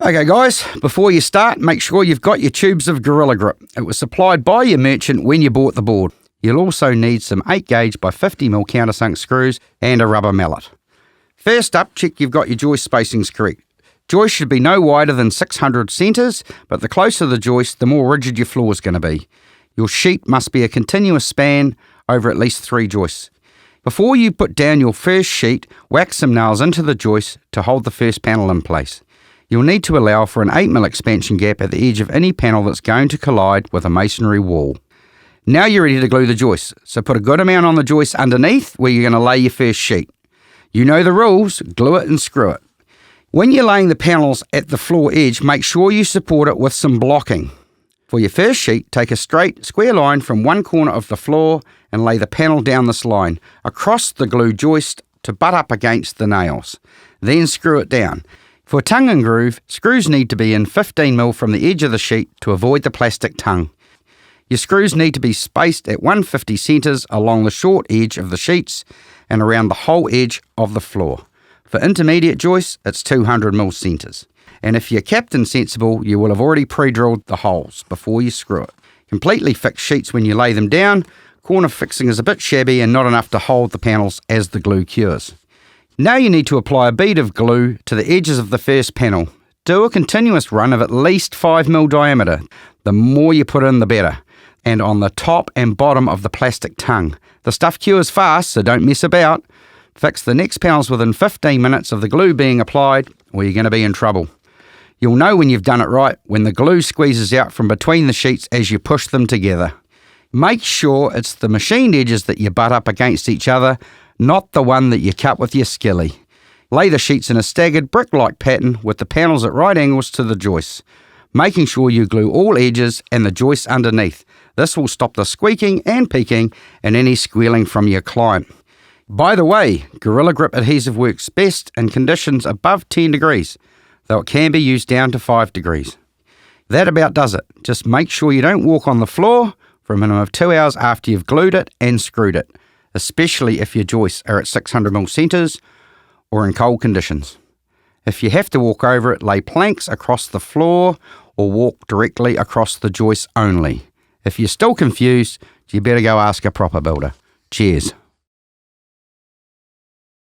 Okay guys, before you start, make sure you've got your tubes of Gorilla Grip. It was supplied by your merchant when you bought the board. You'll also need some 8 gauge by 50mm countersunk screws and a rubber mallet. First up, check you've got your joist spacings correct. Joist should be no wider than 600 centres, but the closer the joist, the more rigid your floor is going to be. Your sheet must be a continuous span over at least 3 joists. Before you put down your first sheet, whack some nails into the joist to hold the first panel in place. You'll need to allow for an 8mm expansion gap at the edge of any panel that's going to collide with a masonry wall. Now you're ready to glue the joist, so put a good amount on the joist underneath where you're going to lay your first sheet. You know the rules, glue it and screw it. When you're laying the panels at the floor edge, make sure you support it with some blocking. For your first sheet, take a straight, square line from one corner of the floor and lay the panel down this line, across the glue joist to butt up against the nails. Then screw it down. For tongue and groove, screws need to be in 15mm from the edge of the sheet to avoid the plastic tongue. Your screws need to be spaced at 150 centres along the short edge of the sheets and around the whole edge of the floor. For intermediate joists, it's 200mm centres. And if you're captain sensible, you will have already pre-drilled the holes before you screw it. Completely fixed sheets when you lay them down. Corner fixing is a bit shabby and not enough to hold the panels as the glue cures. Now you need to apply a bead of glue to the edges of the first panel. Do a continuous run of at least 5mm diameter. The more you put in, the better. And on the top and bottom of the plastic tongue. The stuff cures fast, so don't mess about. Fix the next panels within 15 minutes of the glue being applied, or you're going to be in trouble. You'll know when you've done it right when the glue squeezes out from between the sheets as you push them together. Make sure it's the machined edges that you butt up against each other, not the one that you cut with your skilly. Lay the sheets in a staggered brick-like pattern with the panels at right angles to the joists, making sure you glue all edges and the joists underneath. This will stop the squeaking and peaking and any squealing from your client. By the way, Gorilla Grip adhesive works best in conditions above 10 degrees, though it can be used down to 5 degrees. That about does it. Just make sure you don't walk on the floor for a minimum of 2 hours after you've glued it and screwed it, especially if your joists are at 600mm centres or in cold conditions. If you have to walk over it, lay planks across the floor or walk directly across the joists only. If you're still confused, you better go ask a proper builder. Cheers.